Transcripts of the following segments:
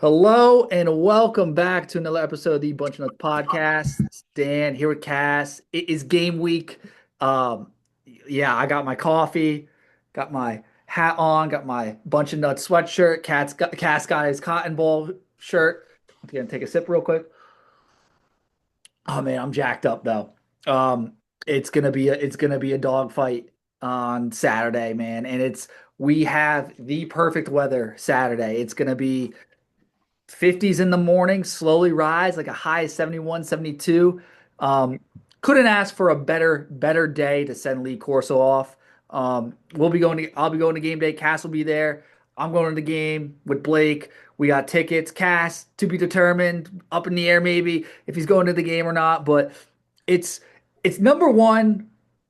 Hello and welcome back to another episode of the Bunch of Nuts podcast. It's Dan here with Cass. It is game week. Um, yeah, I got my coffee, got my hat on, got my Bunch of Nuts sweatshirt. Cass got his cotton ball shirt. I'm gonna take a sip real quick. Oh man, I'm jacked up though. Um, it's gonna be a dog fight on Saturday, man, and we have the perfect weather Saturday. It's gonna be 50s in the morning, slowly rise like a high of 71, 72. Um, couldn't ask for a better day to send Lee Corso off. I'll be going to game day. Cass will be there. I'm going to the game with Blake. We got tickets. Cass to be determined, up in the air maybe if he's going to the game or not. But it's it's number one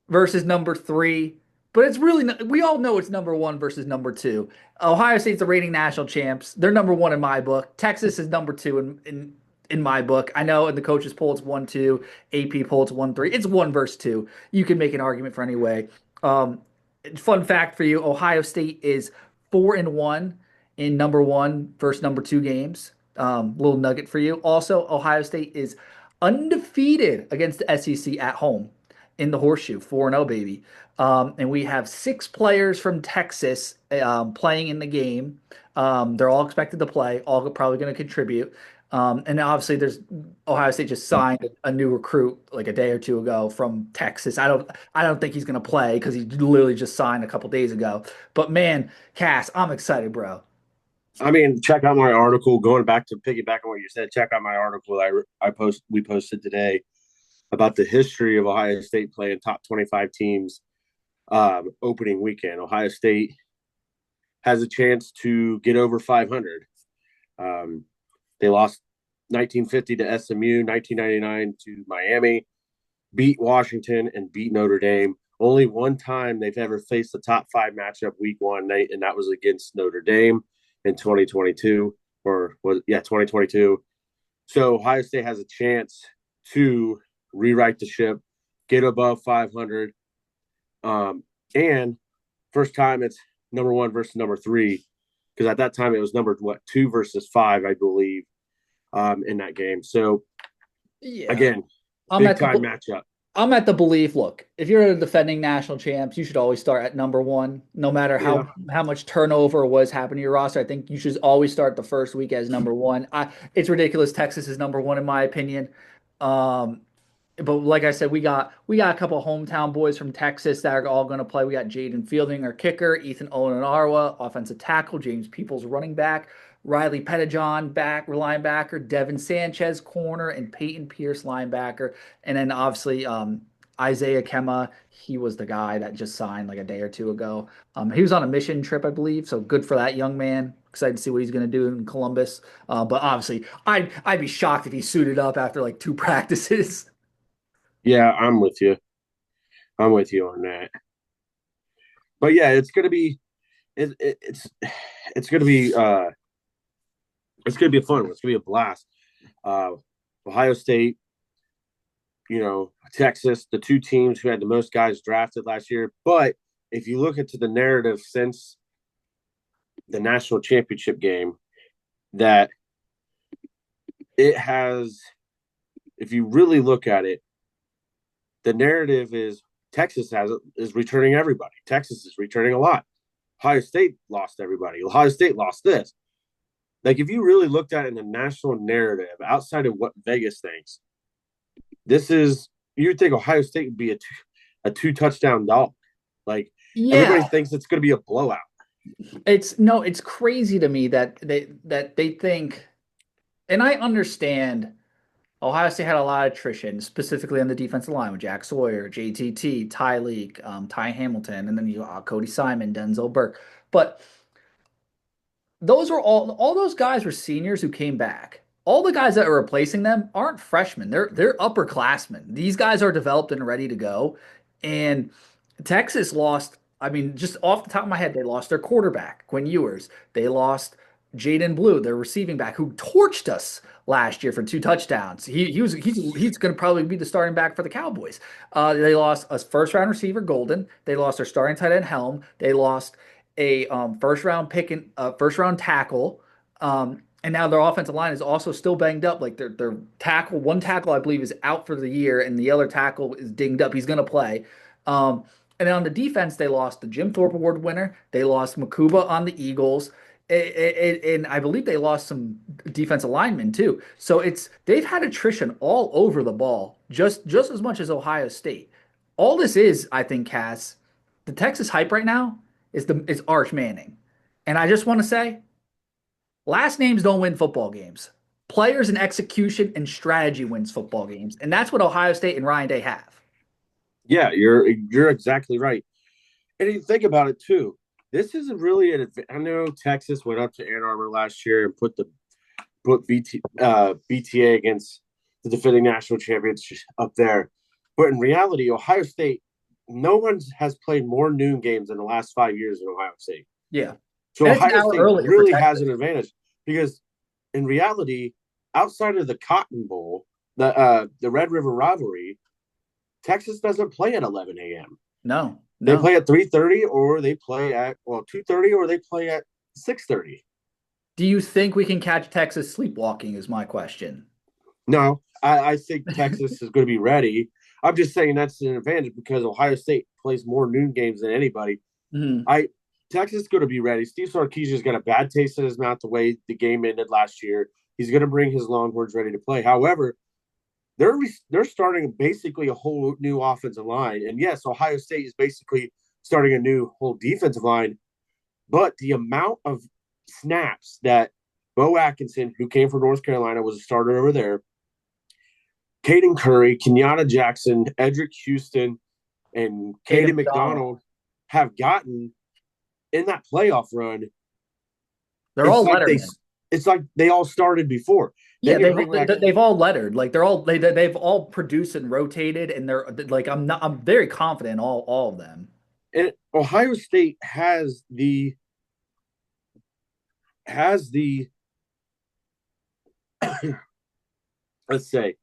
versus number three. But it's really we all know it's number one versus number two. Ohio State's the reigning national champs. They're number one in my book. Texas is number two in my book. I know in the coaches poll it's 1-2, AP poll it's 1-3. It's one versus two. You can make an argument for any way. Um, Fun fact for you: Ohio State is 4-1 in number one versus number two games. Little nugget for you. Also, Ohio State is undefeated against the SEC at home in the horseshoe, 4-0, baby. And we have six players from Texas playing in the game. They're all expected to play, all probably going to contribute. And obviously, there's Ohio State just signed a new recruit like a day or two ago from Texas. I don't think he's going to play because he literally just signed a couple days ago. But man, Cass, I'm excited, bro. I mean, check out my article. Going back to piggyback on what you said, check out my article we posted today about the history of Ohio State playing top 25 teams opening weekend. Ohio State has a chance to get over 500. They lost 1950 to SMU, 1999 to Miami, beat Washington, and beat Notre Dame. Only one time they've ever faced a top five matchup week one, and that was against Notre Dame in 2022, 2022. So Ohio State has a chance to rewrite the ship, get above 500, and first time it's number one versus number three, because at that time it was number two versus five, I believe, in that game. So Yeah, again, I'm big at time the matchup. I'm at the belief, look, if you're a defending national champs, you should always start at number one, no matter Yeah, how much turnover was happening to your roster. I think you should always start the first week as number one. It's ridiculous. Texas is number one in my opinion. Um, but like I said, we got a couple of hometown boys from Texas that are all going to play. We got Jaden Fielding, our kicker, Ethan Olenarwa, offensive tackle, James Peoples, running back, Riley Pettijohn, linebacker, Devin Sanchez, corner, and Peyton Pierce, linebacker, and then obviously Isaiah Kema. He was the guy that just signed like a day or two ago. He was on a mission trip, I believe, so good for that young man. Excited to see what he's going to do in Columbus. But obviously, I'd be shocked if he suited up after like two practices. yeah, I'm with you. I'm with you on that. But yeah, it, it, it's it's gonna be it's gonna be a fun one. It's gonna be a blast. Uh, Ohio State, Texas, the two teams who had the most guys drafted last year. But if you look into the narrative since the national championship game, that it has, if you really look at it, the narrative is is returning everybody. Texas is returning a lot. Ohio State lost everybody. Ohio State lost this. Like if you really looked at it in the national narrative outside of what Vegas thinks, this is you'd think Ohio State would be a two touchdown dog. Like everybody Yeah, thinks it's going to be a blowout. it's no, it's crazy to me that they think, and I understand Ohio State had a lot of attrition, specifically on the defensive line with Jack Sawyer, JTT, Ty Leak, Ty Hamilton, and then you Cody Simon, Denzel Burke. But those were all those guys were seniors who came back. All the guys that are replacing them aren't freshmen. They're upperclassmen. These guys are developed and ready to go. And Texas lost, I mean, just off the top of my head, they lost their quarterback, Quinn Ewers. They lost Jaden Blue, their receiving back, who torched us last year for two touchdowns. He's going to probably be the starting back for the Cowboys. They lost a first round receiver, Golden. They lost their starting tight end, Helm. They lost a first round tackle. And now their offensive line is also still banged up. Like their tackle, one tackle I believe is out for the year, and the other tackle is dinged up. He's going to play. Um, and then on the defense, they lost the Jim Thorpe Award winner. They lost Makuba on the Eagles, and I believe they lost some defensive linemen too. So they've had attrition all over the ball, just as much as Ohio State. All this is, I think, Cass, the Texas hype right now is Arch Manning, and I just want to say. Last names don't win football games. Players and execution and strategy wins football games. And that's what Ohio State and Ryan Day have. Yeah, you're exactly right. And you think about it too. This isn't really an. I know Texas went up to Ann Arbor last year and put BTA against the defending national champions up there, but in reality, Ohio State, no one has played more noon games in the last 5 years in Ohio State. Yeah. So And it's an Ohio hour State earlier for really has Texas. an advantage because in reality, outside of the Cotton Bowl, the Red River rivalry, Texas doesn't play at 11 a.m. No, They no. play at 3:30 or they play at 2:30 or they play at 6:30. Do you think we can catch Texas sleepwalking is my question. No, I think Texas is going to be ready. I'm just saying that's an advantage because Ohio State plays more noon games than anybody. Mhm. I Texas is going to be ready. Steve Sarkisian's got a bad taste in his mouth the way the game ended last year. He's going to bring his Longhorns ready to play. However, they're starting basically a whole new offensive line, and yes, Ohio State is basically starting a new whole defensive line. But the amount of snaps that Bo Atkinson, who came from North Carolina, was a starter over there, Caden Curry, Kenyatta Jackson, Edric Houston, and Aiden Caden McDonald. McDonald have gotten in that playoff run. They're It's all like they lettermen. it's like they all started before. Yeah, Then you bring back they've all lettered. Like they've all produced and rotated, and they're like I'm very confident in all of them. and Ohio State has the let's say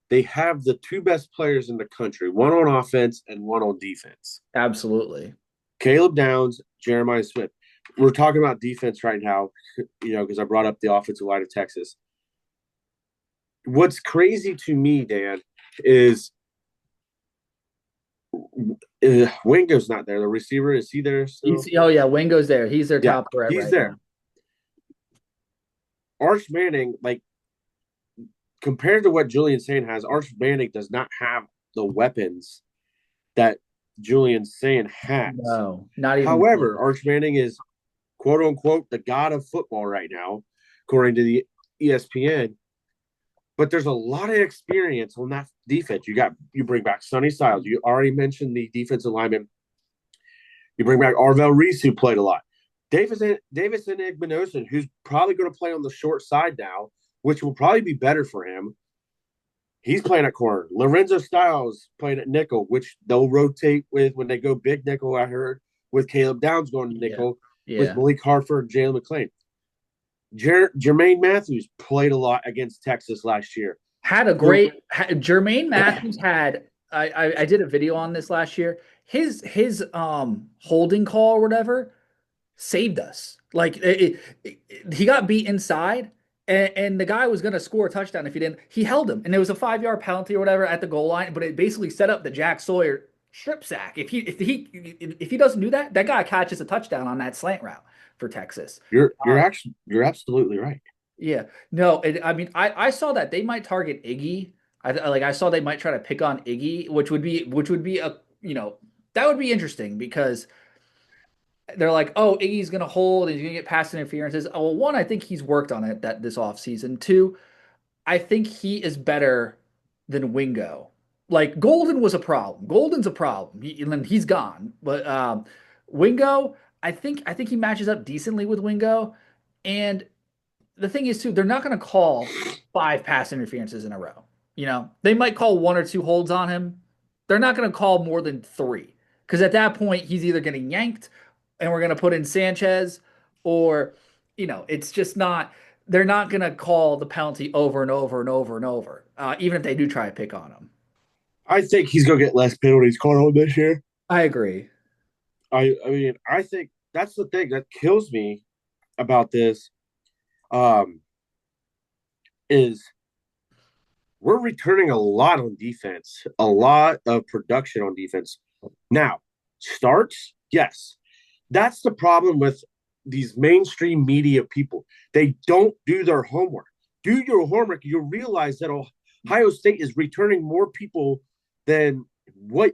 they have the two best players in the country, one on offense and one on defense. Absolutely. Caleb Downs, Jeremiah Smith. We're talking about defense right now, because I brought up the offensive line of Texas. What's crazy to me, Dan, is Wingo's not there. The receiver, is he there still? Oh yeah, Wingo's there. He's their Yeah, top threat he's right now. there. Arch Manning, like compared to what Julian Sayin has, Arch Manning does not have the weapons that Julian Sayin has. No, not even close. However, Arch Manning is quote unquote the god of football right now, according to the ESPN. But there's a lot of experience on that defense. You bring back Sonny Styles. You already mentioned the defensive lineman. You bring back Arvell Reese, who played a lot. Davis Igbinosun, who's probably going to play on the short side now, which will probably be better for him. He's playing at corner. Lorenzo Styles playing at nickel, which they'll rotate with when they go big nickel, I heard, with Caleb Downs going to Yeah, nickel with yeah. Malik Hartford and Jalen McClain. Jermaine Matthews played a lot against Texas last year. Had a So, great Jermaine Matthews had. I did a video on this last year. His holding call or whatever saved us. Like he got beat inside, and the guy was gonna score a touchdown if he didn't. He held him, and it was a 5 yard penalty or whatever at the goal line. But it basically set up the Jack Sawyer strip sack. If he doesn't do that, that guy catches a touchdown on that slant route for Texas. you're absolutely right. Yeah, no, I mean, I saw that they might target Iggy. I saw they might try to pick on Iggy, which would be a that would be interesting because they're like, oh, Iggy's gonna hold and he's gonna get pass interferences. Oh, well, one, I think he's worked on it that this offseason. Two, I think he is better than Wingo. Like Golden was a problem. Golden's a problem. And then he's gone. But Wingo, I think he matches up decently with Wingo. And the thing is too, they're not going to call five pass interferences in a row. They might call one or two holds on him. They're not going to call more than three because at that point he's either getting yanked, and we're going to put in Sanchez, or it's just not. They're not going to call the penalty over and over and over and over, even if they do try to pick on him. I think he's going to get less penalties called on this year. I agree. I mean, I think that's the thing that kills me about this. is we're returning a lot on defense, a lot of production on defense. Now, starts, yes. That's the problem with these mainstream media people. They don't do their homework. Do your homework. You'll realize that Ohio State is returning more people than what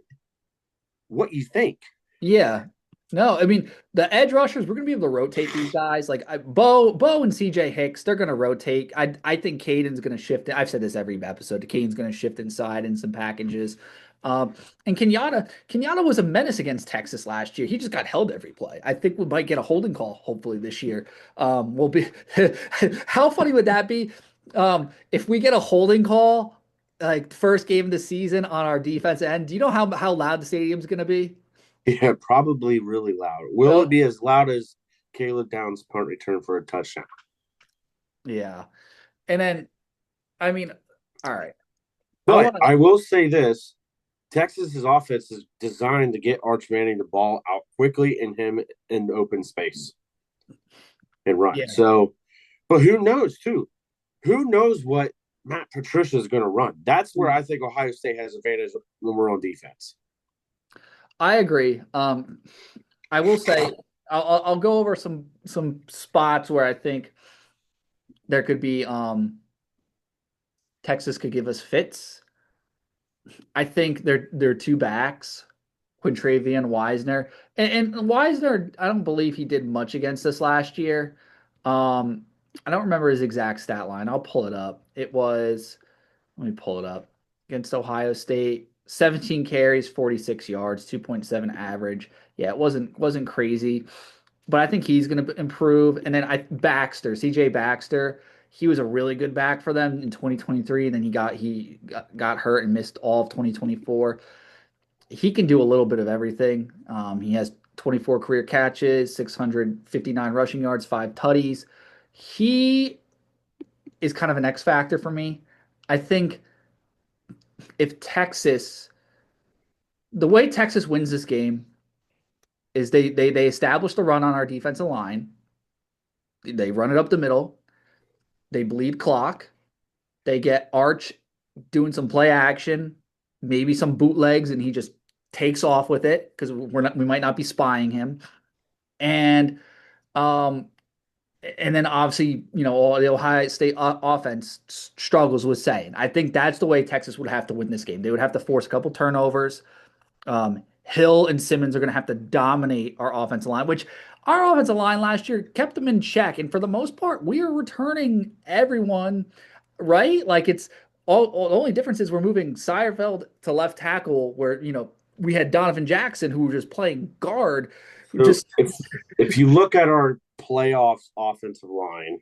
you think. Yeah. No, I mean the edge rushers, we're gonna be able to rotate these guys. Like Bo and CJ Hicks, they're gonna rotate. I think Caden's gonna shift. I've said this every episode. Caden's gonna shift inside in some packages. And Kenyatta was a menace against Texas last year. He just got held every play. I think we might get a holding call hopefully this year. We'll be how funny would that be? If we get a holding call like first game of the season on our defense end, do you know how loud the stadium's gonna be? Yeah, probably really loud. Will it Oh, be as loud as Caleb Downs' punt return for a touchdown? yeah. And then, I mean, all right. I But want to, I will say this: Texas's offense is designed to get Arch Manning the ball out quickly in him in open space and run. yeah, So, but who knows too? Who knows what Matt Patricia is going to run? That's where I think Ohio State has advantage when we're on defense. I agree. I will say, I'll go over some spots where I think there could be, Texas could give us fits. I think they're two backs, Quintravian Wisner, and Wisner. I don't believe he did much against us last year. I don't remember his exact stat line. I'll pull it up. It was Let me pull it up. Against Ohio State, 17 carries, 46 yards, 2.7 average. Yeah, it wasn't crazy, but I think he's going to improve. And then CJ Baxter, he was a really good back for them in 2023, and then he got hurt and missed all of 2024. He can do a little bit of everything. He has 24 career catches, 659 rushing yards, 5 tutties. He is kind of an X factor for me. I think if Texas, the way Texas wins this game is they establish the run on our defensive line. They run it up the middle. They bleed clock. They get Arch doing some play action, maybe some bootlegs, and he just takes off with it because we might not be spying him. And um and then obviously, the Ohio State offense struggles with saying. I think that's the way Texas would have to win this game. They would have to force a couple turnovers. Hill and Simmons are going to have to dominate our offensive line, which our offensive line last year kept them in check. And for the most part, we are returning everyone, right? Like the only difference is we're moving Seierfeld to left tackle, where, we had Donovan Jackson who was just playing guard, who So just, if you look at our playoffs offensive line,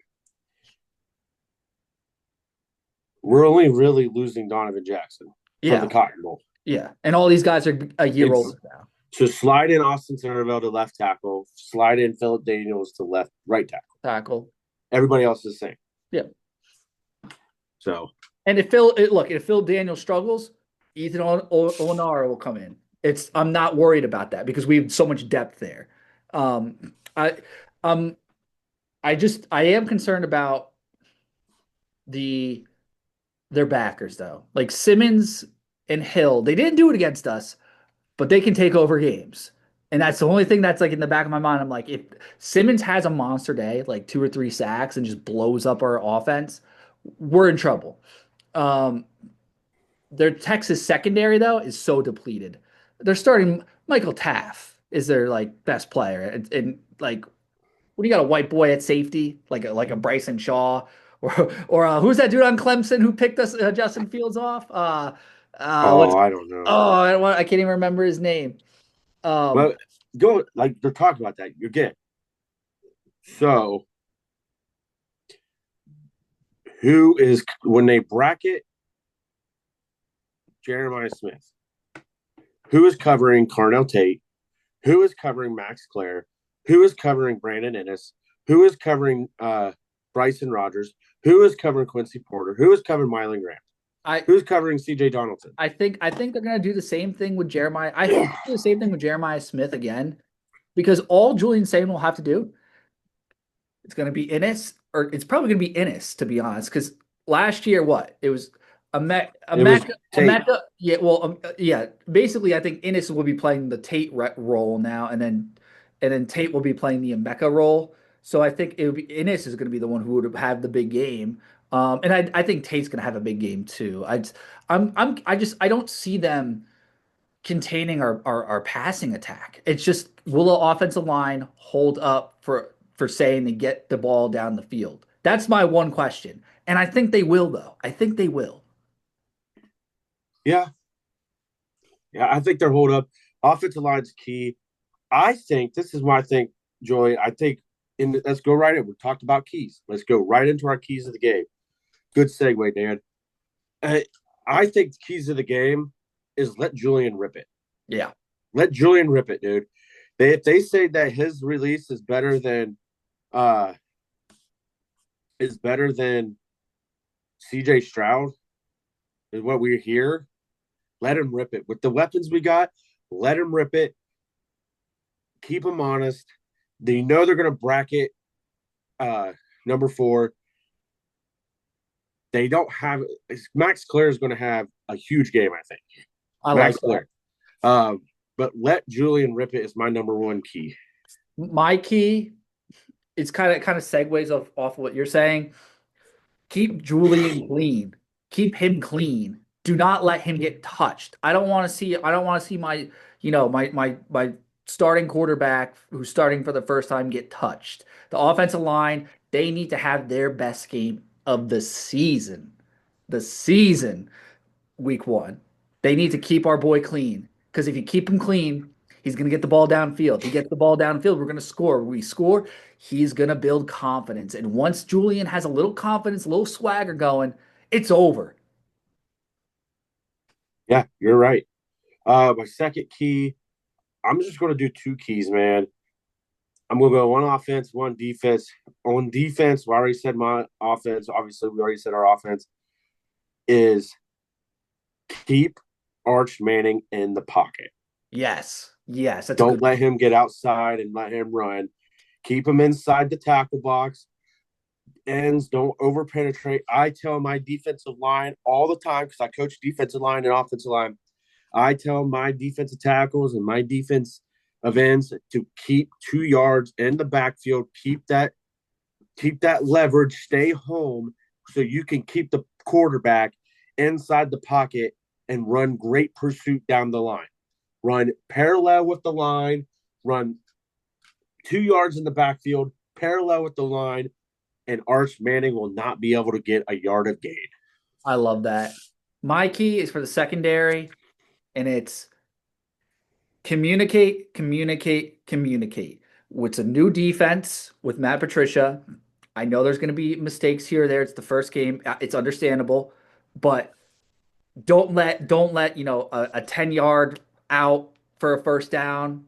we're only really losing Donovan Jackson from the yeah, Cotton Bowl. yeah. And all these guys are a year It's older now. so slide in Austin Centerville to left tackle, slide in Philip Daniels to right tackle. Tackle. Everybody else is the same. Yeah. So And if Phil Daniels struggles, Ethan Onara will come in. I'm not worried about that because we have so much depth there. Um, I um I am concerned about the their backers though. Like Simmons and Hill, they didn't do it against us, but they can take over games. And that's the only thing that's like in the back of my mind. I'm like, if Simmons has a monster day, like 2 or 3 sacks and just blows up our offense, we're in trouble. Um, Their Texas secondary though is so depleted. They're starting Michael Taff is their like best player, and like, what do you got, a white boy at safety like a Bryson Shaw, or who's that dude on Clemson who picked us Justin Fields off? What's I don't know. oh I can't even remember his name. Um, But go like they're talking about that. You're good. So who is when they bracket Jeremiah Smith? Who is covering Carnell Tate? Who is covering Max Clare? Who is covering Brandon Ennis? Who is covering Bryson Rogers? Who is covering Quincy Porter? Who is covering Mylan Grant? I Who's covering CJ Donaldson? I think they're gonna do the same thing with Jeremiah. I hope they do the same thing with Jeremiah Smith again, because all Julian Sayin will have to do, it's gonna be Ennis, or it's probably gonna be Ennis, to be honest, because last year, what? It was It was A Tate. Mecca. Yeah, well, yeah. Basically, I think Innis will be playing the role now, and then Tate will be playing the Emeka role. So I think it would be Innis is going to be the one who would have the big game. And I think Tate's going to have a big game too. I don't see them containing our passing attack. It's just will the offensive line hold up for saying to get the ball down the field? That's my one question. And I think they will though. I think they will. Yeah, yeah. I think their hold up offensive line's key. I think this is why I think, Joy. I think let's go right in. We talked about keys. Let's go right into our keys of the game. Good segue, Dan. I, I think the keys of the game is let Julian rip it. Yeah. Let Julian rip it, dude. If they say that his release uh is better than CJ Stroud is what we hear, let him rip it. With the weapons we got, let him rip it. Keep him honest. They know they're gonna bracket number 4. They don't have Max Clare is gonna have a huge game, I think. I like Max that. Clare. But let Julian rip it is my number one key. My key, it's kind of segues off what you're saying. Keep Julian clean. Keep him clean. Do not let him get touched. I don't want to see my, my starting quarterback who's starting for the first time get touched. The offensive line, they need to have their best game of the season. The season week 1. They need to keep our boy clean because if you keep him clean, he's going to get the ball downfield. He gets the ball downfield, we're going to score. We score, he's going to build confidence. And once Julian has a little confidence, a little swagger going, it's over. Yeah, you're right. My second key, I'm just going to do 2 keys, man. I'm going to go one offense, one defense. On defense, we already said my offense. Obviously, we already said our offense is keep Arch Manning in the pocket. Yes. Yes, that's a Don't good let one. him get outside and let him run. Keep him inside the tackle box. Ends don't over penetrate. I tell my defensive line all the time because I coach defensive line and offensive line. I tell my defensive tackles and my defense of ends to keep 2 yards in the backfield. Keep that leverage. Stay home so you can keep the quarterback inside the pocket and run great pursuit down the line. Run parallel with the line. Run 2 yards in the backfield, parallel with the line, and Arch Manning will not be able to get a yard of gain. I love that. My key is for the secondary, and it's communicate, communicate, communicate. It's a new defense with Matt Patricia. I know there's going to be mistakes here or there. It's the first game. It's understandable, but don't let a 10-yard out for a first down.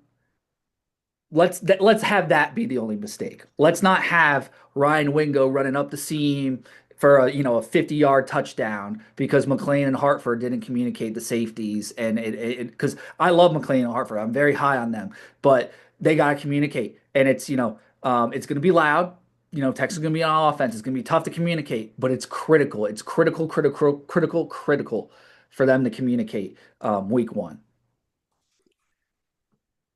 Let's have that be the only mistake. Let's not have Ryan Wingo running up the seam for a 50-yard touchdown because McLean and Hartford didn't communicate the safeties and it because I love McLean and Hartford. I'm very high on them, but they got to communicate and it's going to be loud. Texas is going to be on offense. It's going to be tough to communicate, but it's critical. It's critical, critical, critical, critical for them to communicate week 1.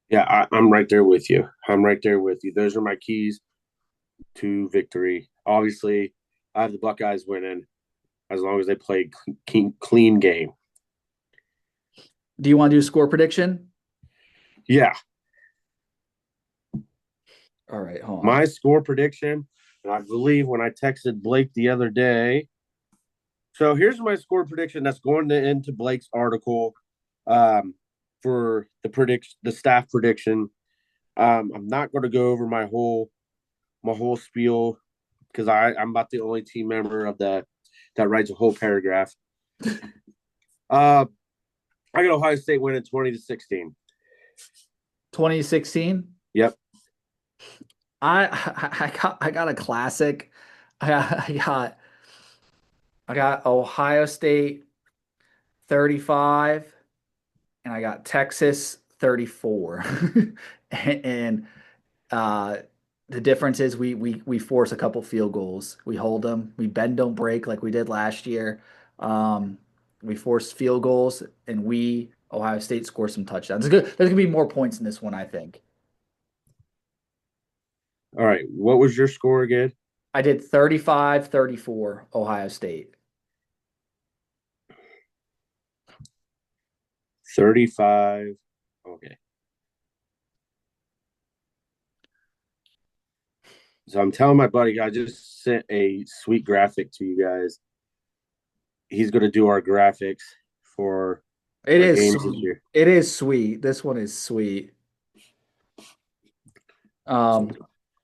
Yeah, I'm right there with you. I'm right there with you. Those are my keys to victory. Obviously, I have the Buckeyes winning as long as they play clean game. Do you want to do a score prediction? Yeah, All right, hold on. my score prediction, and I believe when I texted Blake the other day. So here's my score prediction that's going into Blake's article um, for the staff prediction. I'm not going to go over my whole spiel because I'm about the only team member of that writes a whole paragraph. Uh, I got Ohio State winning 20-16. 2016. Yep. I got a classic. I got I got I got Ohio State 35 and I got Texas 34. And uh The difference is we force a couple field goals. We hold them. We bend don't break like we did last year. Um, we force field goals, and we Ohio State score some touchdowns. It's good. There's gonna be more points in this one, I think. All right. What was your score again? I did 35-34 Ohio State. 35. Okay. So I'm telling my buddy, I just sent a sweet graphic to you guys. He's going to do our graphics for It our is games this sweet. year. It is sweet. This one is sweet. So, Um,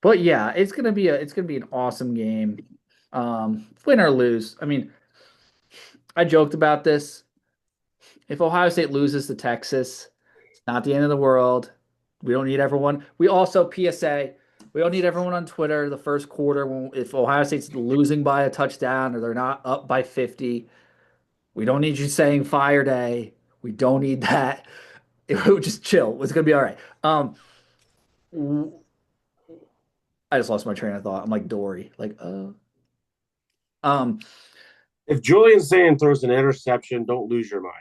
but yeah, it's gonna be an awesome game. Win or lose. I mean, I joked about this. If Ohio State loses to Texas, it's not the end of the world. We don't need everyone. We also PSA. We don't need everyone on Twitter the first quarter if Ohio State's losing by a touchdown or they're not up by 50. We don't need you saying fire day. We don't need that. It would just chill. It's gonna be all right. I just lost my train of thought. I'm like Dory. Um, if Julian Sayin throws an interception, don't lose your mind.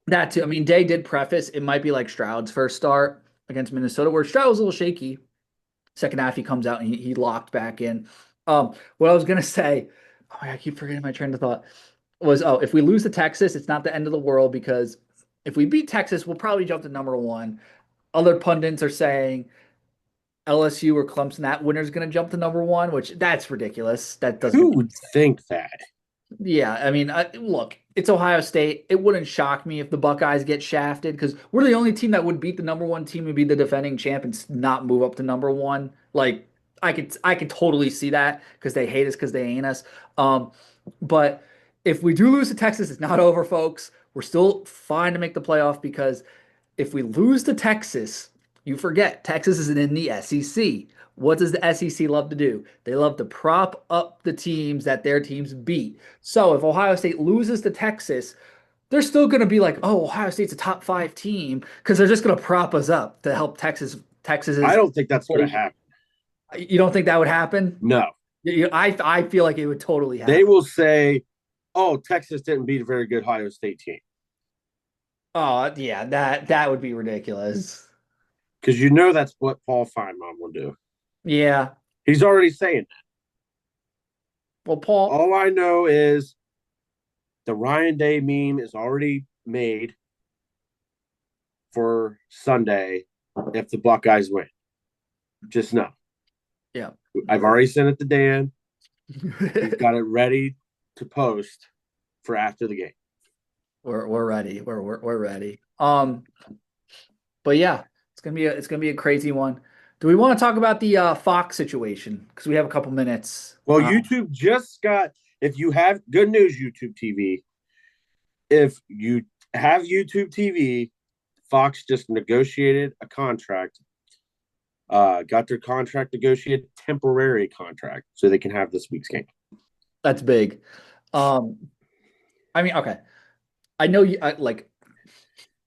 that too. I mean, Day did preface it might be like Stroud's first start against Minnesota, where Stroud was a little shaky. Second half, he comes out and he locked back in. What I was gonna say, oh, I keep forgetting my train of thought. Was if we lose to Texas, it's not the end of the world because if we beat Texas, we'll probably jump to number one. Other pundits are saying LSU or Clemson, that winner's gonna jump to number one, which that's ridiculous. That doesn't Who make would think that? Yeah, I mean, look, it's Ohio State. It wouldn't shock me if the Buckeyes get shafted because we're the only team that would beat the number one team and be the defending champ and not move up to number one. Like, I could totally see that because they hate us because they ain't us. But if we do lose to Texas, it's not over, folks. We're still fine to make the playoff because if we lose to Texas, you forget Texas is in the SEC. What does the SEC love to do? They love to prop up the teams that their teams beat. So if Ohio State loses to Texas, they're still going to be like, "Oh, Ohio State's a top five team," because they're just going to prop us up to help Texas. Texas I is. don't think that's going to happen. You don't think that would happen? No. I feel like it would totally They happen. will say, oh, Texas didn't beat a very good Ohio State team. Oh yeah, that would be ridiculous. Because you know that's what Paul Feinbaum will do. Yeah. He's already saying that. Well, Paul, All I know is the Ryan Day meme is already made for Sunday if the Buckeyes win. Just know. yeah. I've already sent it to Dan. He's got it ready to post for after the game. We're ready. We're ready. But yeah, it's gonna be a crazy one. Do we want to talk about the Fox situation? Because we have a couple minutes. Well, YouTube just got, if you have good news, YouTube TV, if you have YouTube TV, Fox just negotiated a contract, got their contract negotiated, temporary contract, so they can have this week's game. That's big. Um, I mean, okay. I know you like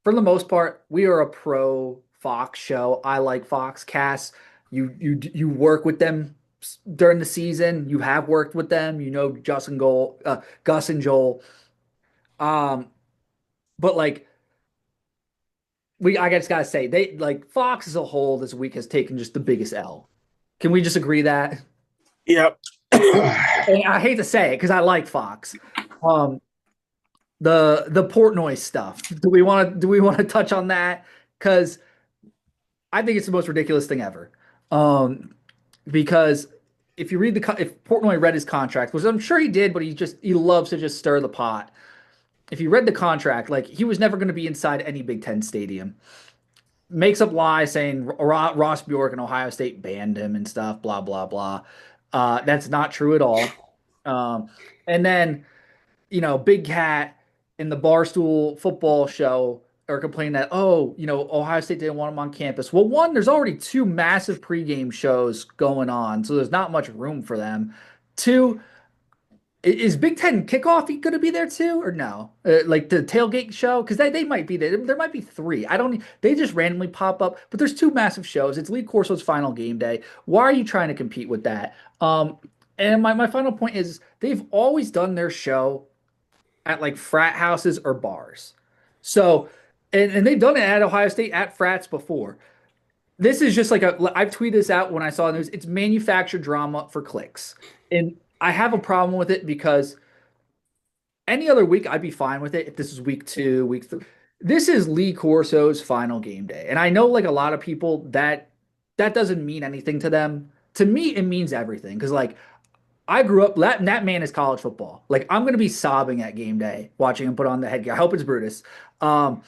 for the most part, we are a pro Fox show. I like Fox Cast. You work with them during the season. You have worked with them. You know Gus and Joel. Um, but like I just gotta say they like Fox as a whole this week has taken just the biggest L. Can we just agree that? Yep. And I hate to say it because I like Fox. Um, the Portnoy stuff. Do we want to touch on that? Because I think it's the most ridiculous thing ever. Um, because if you read if Portnoy read his contract, which I'm sure he did, but he loves to just stir the pot. If you read the contract, like he was never going to be inside any Big Ten stadium. Makes up lies saying Ross Bjork and Ohio State banned him and stuff, blah blah blah. That's not true at all. Um, and then Big Cat in the Barstool football show are complaining that, oh, Ohio State didn't want him on campus. Well, one, there's already two massive pregame shows going on, so there's not much room for them. Two, Is Big Ten kickoff going to be there too, or no? Like the tailgate show, because they might be there. There might be three. I don't. They just randomly pop up, but there's two massive shows. It's Lee Corso's final game day. Why are you trying to compete with that? And my final point is they've always done their show at like frat houses or bars. So, and they've done it at Ohio State at frats before. This is just like I've tweeted this out when I saw the news. It's manufactured drama for clicks. And I have a problem with it because any other week I'd be fine with it if this is week two, week three. This is Lee Corso's final game day. And I know like a lot of people that doesn't mean anything to them. To me, it means everything. Because like I grew up that man is college football. Like I'm gonna be sobbing at game day watching him put on the headgear. I hope it's Brutus. And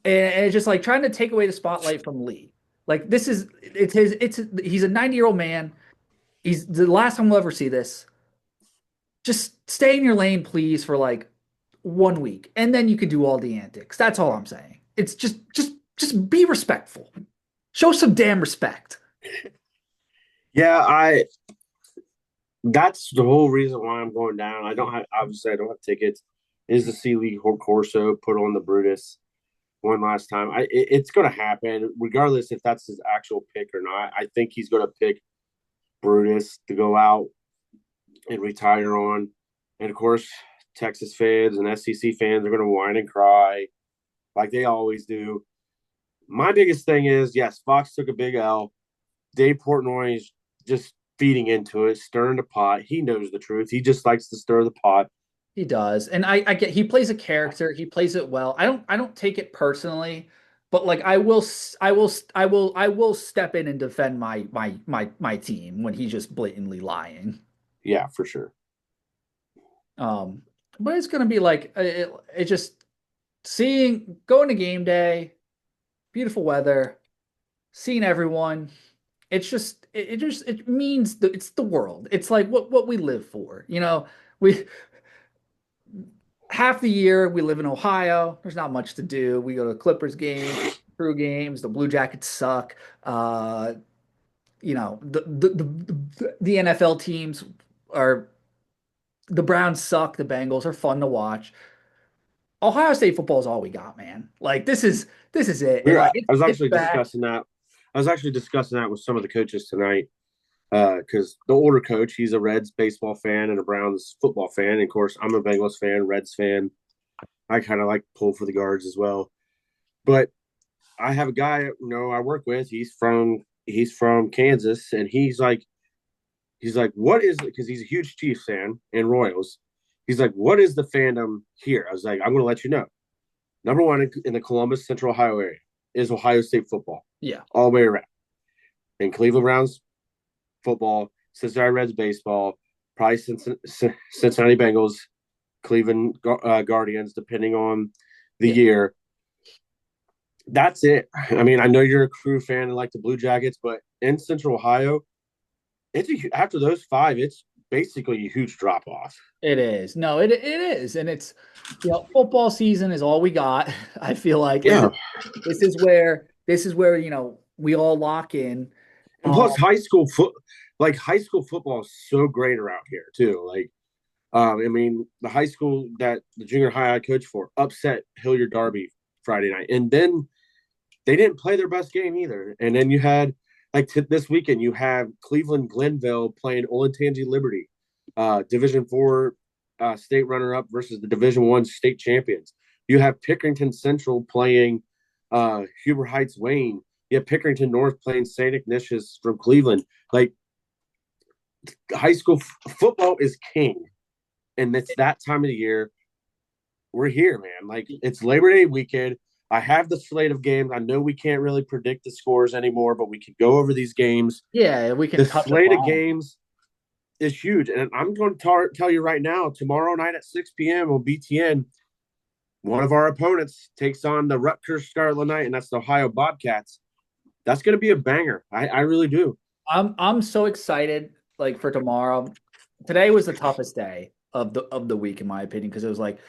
it's just like trying to take away the spotlight from Lee. Like this is it's he's a 90-year-old man. He's the last time we'll ever see this. Just stay in your lane, please, for like 1 week, and then you can do all the antics. That's all I'm saying. It's just be respectful. Show some damn respect. Yeah, I that's the whole reason why I'm going down. I don't have obviously I don't have tickets. Is to see Lee Corso put on the Brutus one last time. It's going to happen regardless if that's his actual pick or not. I think he's going to pick Brutus to go out and retire on. And of course, Texas fans and SEC fans are going to whine and cry like they always do. My biggest thing is, yes, Fox took a big L. Dave Portnoy is just feeding into it, stirring the pot. He knows the truth. He just likes to stir the pot. He does, and I get he plays a character. He plays it well. I don't take it personally, but like I will step in and defend my team when he's just blatantly lying. Yeah, for sure. Um, but it's gonna be like it just seeing going to game day, beautiful weather, seeing everyone. It's just it just it means it's the world. It's like what we live for. We half the year we live in Ohio. There's not much to do. We go to Clippers games, Crew games. The Blue Jackets suck. The NFL teams are the Browns suck. The Bengals are fun to watch. Ohio State football is all we got, man. Like this is it. And like I was it's actually back. discussing that. I was actually discussing that with some of the coaches tonight because the older coach, he's a Reds baseball fan and a Browns football fan. And of course, I'm a Bengals fan, Reds fan. I kind of like pull for the guards as well. But I have a guy I work with. He's from Kansas, and he's like, what is it? Because he's a huge Chiefs fan and Royals. He's like, what is the fandom here? I was like, I'm going to let you know. Number one in the Columbus Central Ohio area is Ohio State football, Yeah, all the way around. And Cleveland Browns football, Cincinnati Reds baseball, probably Cincinnati Bengals, Cleveland Guardians, depending on the yeah. year. That's it. I mean, I know you're a Crew fan and like the Blue Jackets, but in Central Ohio, after those five, it's basically a huge drop off. It is. No, it is, and it's football season is all we got. I feel like, and Yeah, this is where we all lock in. and Um, plus high school football is so great around here too. Like, I mean, the high school that the junior high I coached for upset Hilliard Derby Friday night, and then they didn't play their best game either. And then you had this weekend, you have Cleveland Glenville playing Olentangy Liberty, Division 4 state runner up versus the Division 1 state champions. You have Pickerington Central playing Huber Heights Wayne. You have Pickerington North playing St. Ignatius from Cleveland. Like high school football is king, and it's that time of the year. We're here, man. Like it's Labor Day weekend. I have the slate of games. I know we can't really predict the scores anymore, but we can go over these games. yeah, we The can touch slate of upon 'em. games is huge. And I'm going to tell you right now, tomorrow night at 6 p.m. on BTN, one of our opponents takes on the Rutgers Scarlet Knight, and that's the Ohio Bobcats. That's going to be a banger. I really do. I'm so excited like for tomorrow. Today was the toughest day of the week in my opinion because it was like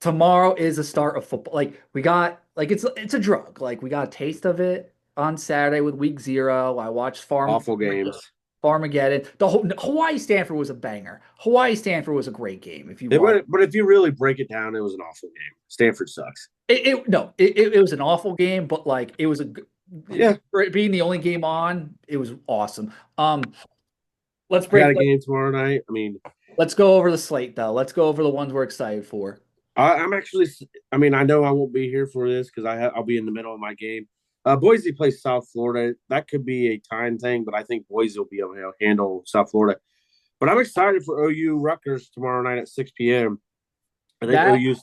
tomorrow is the start of football. Like we got like it's a drug. Like we got a taste of it on Saturday with week 0. I watched Farm Awful games. Farmageddon. The whole Hawaii Stanford was a banger. Hawaii Stanford was a great game. If you It, watch, but if you really break it down, it was an awful game. Stanford sucks. it was an awful game, but like it was Yeah, for it being the only game on, it was awesome. Let's I got break. a game tomorrow night. I mean, Let's go over the slate though. Let's go over the ones we're excited for. I'm actually. I mean, I know I won't be here for this because I'll be in the middle of my game. Boise plays South Florida. That could be a time thing, but I think Boise will be able to handle South Florida. But I'm excited for OU Rutgers tomorrow night at 6 p.m. I think That OU's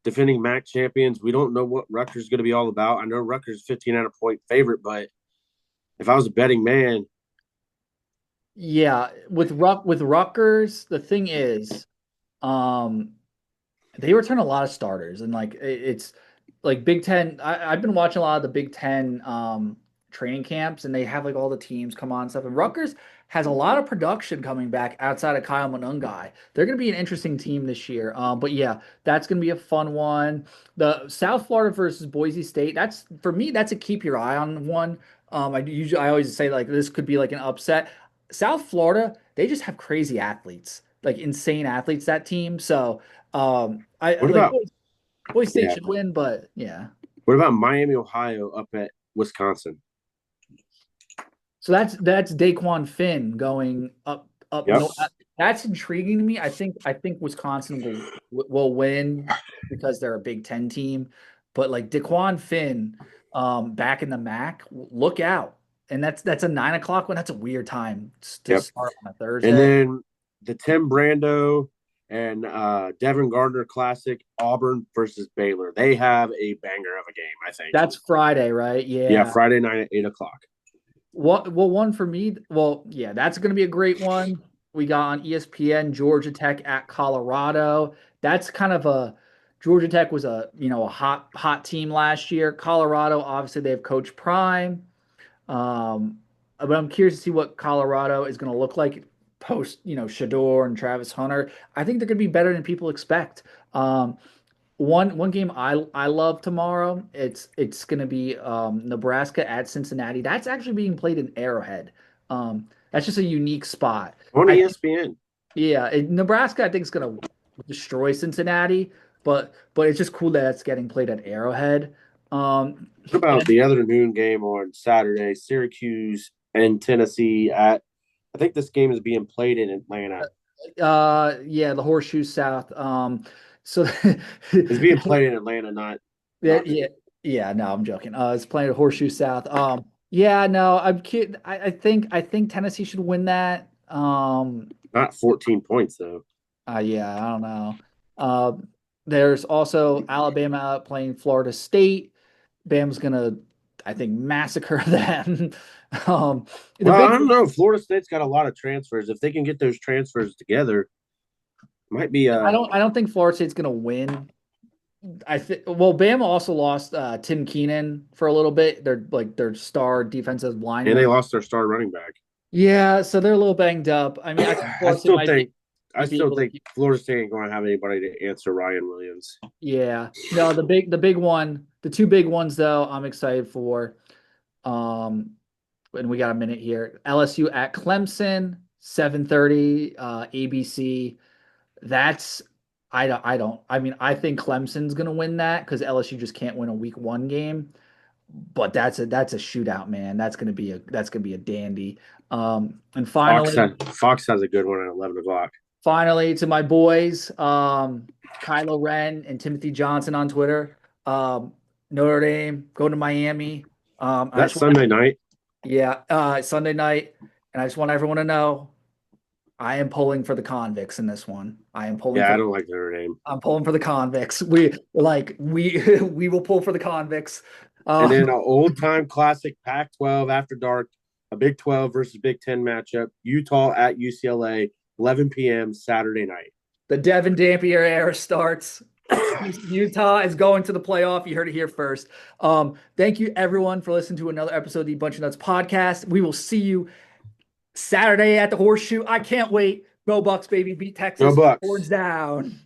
defending MAC champions. We don't know what Rutgers is going to be all about. I know Rutgers is 15 out of point favorite, but if I was a betting man, Yeah, with Rutgers, the thing is, um, they return a lot of starters, and like it's like Big Ten. I've been watching a lot of the Big Ten training camps, and they have like all the teams come on and stuff. And Rutgers has a lot of production coming back outside of Kyle Monungai. They're going to be an interesting team this year. But yeah, that's going to be a fun one. The South Florida versus Boise State. That's for me. That's a keep your eye on one. I always say like this could be like an upset. South Florida, they just have crazy athletes, like insane athletes. That team. So I what like about Boise State yeah? should win, but yeah. What about Miami, Ohio, up at Wisconsin? So that's Daquan Finn going up Yep. no that's intriguing to me. I think Wisconsin will win because they're a Big Ten team, but like Daquan Finn back in the MAC, look out. And that's a 9 o'clock one. That's a weird time to Yep. start on a And Thursday. then the Tim Brando and Devin Gardner Classic, Auburn versus Baylor. They have a banger of a game, I think. That's Friday, right? Yeah, Yeah. Friday night at 8 o'clock. What well one for me, well, yeah, that's gonna be a great one. We got on ESPN Georgia Tech at Colorado. That's kind of a Georgia Tech was a hot team last year. Colorado, obviously they have Coach Prime. But I'm curious to see what Colorado is gonna look like post Shador and Travis Hunter. I think they're gonna be better than people expect. One game I love tomorrow. It's gonna be Nebraska at Cincinnati. That's actually being played in Arrowhead. That's just a unique spot. On I think ESPN. yeah, Nebraska I think is gonna destroy Cincinnati, but it's just cool that it's getting played at Arrowhead. Um, What about and the other noon game on Saturday? Syracuse and Tennessee at I think this game is being played in Atlanta. yeah, the Horseshoe South. So It's being played in Atlanta, not yeah, yeah, no, I'm joking. It's playing at Horseshoe South. Yeah, no, I'm kidding. I think Tennessee should win that. not 14 points though. Yeah, I don't know. There's also Alabama playing Florida State. Bama's gonna, I think, massacre them. The Well, I big, don't know. Florida State's got a lot of transfers. If they can get those transfers together, might be I don't think Florida State's gonna win. I think well, Bama also lost Tim Keenan for a little bit. They're like their star defensive and they lineman. lost their star running back. Yeah, so they're a little banged up. I mean, I think I Florida State still might think I be still able to think keep. Florida State ain't going to have anybody to answer Ryan Williams. Yeah, no, the big one, the two big ones though, I'm excited for. Um, and we got a minute here. LSU at Clemson, 7:30, ABC. That's I mean, I think Clemson's gonna win that because LSU just can't win a week one game. But that's a shootout, man. That's gonna be a dandy. And Fox has a good one at 11 o'clock. finally to my boys, Kylo Ren and Timothy Johnson on Twitter. Notre Dame going to Miami. I That just want Sunday night. yeah, Sunday night, and I just want everyone to know I am pulling for the convicts in this one. I am pulling Yeah, for I the don't like Notre Dame. I'm pulling for the convicts. We will pull for the convicts. And then Um, an old time classic Pac-12 after dark, a Big 12 versus Big 10 matchup. Utah at UCLA, 11 p.m. Saturday night. the Devin Dampier era starts. Utah is going to the playoff. You heard it here first. Thank you everyone for listening to another episode of the Bunch of Nuts podcast. We will see you Saturday at the Horseshoe. I can't wait. Go Bucks, baby. Beat Go Texas. Horns Bucks. down.